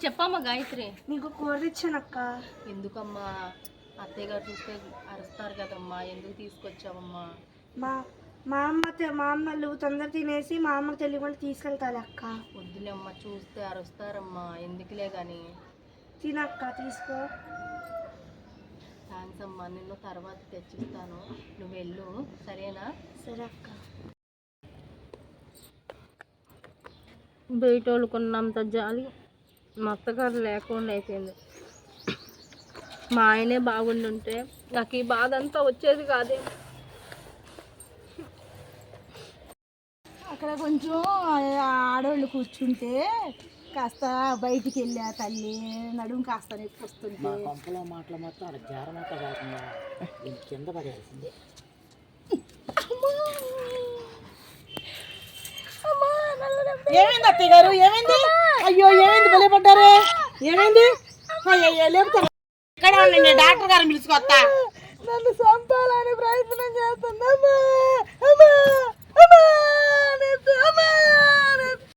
చెప్పమ్మా గాయత్రి. నీకు కూర తెచ్చానక్క. ఎందుకమ్మా? అత్తయ్య గారు చూస్తే అరుస్తారు కదమ్మా, ఎందుకు తీసుకొచ్చావమ్మా? మా అమ్మలు తొందర తినేసి మా అమ్మకి తెలియకుండా తీసుకెళ్తారు అక్క. వద్దులే అమ్మ, చూస్తే అరుస్తారమ్మా, ఎందుకులే కానీ. తినక్క, తీసుకో. థ్యాంక్స్ అమ్మా, నిన్ను తర్వాత తెచ్చిస్తాను, నువ్వు వెళ్ళు, సరేనా? సరే అక్క. బయట వాళ్ళకున్నంత జాలి మా అత్తగారు లేకుండా అయిపోయింది. మా ఆయనే బాగుండుంటే నాకు ఈ బాధ అంతా వచ్చేది కాదే. అక్కడ కొంచెం ఆడవాళ్ళు కూర్చుంటే కాస్త బయటికి వెళ్ళా తల్లి, నడుము కాస్త నొప్పి వస్తుంది. పంపలో మాటలు మొత్తం అక్కడ జారమాత కాకుండా కింద పడేసింది. ఏమైంది అత్తయ్య గారు? ఏమైంది? అయ్యో ఏమైంది? భలే పడ్డారే. ఏమైంది? లేకపోతే ఇక్కడ డాక్టర్ గారిని పిలుచుకొస్తా.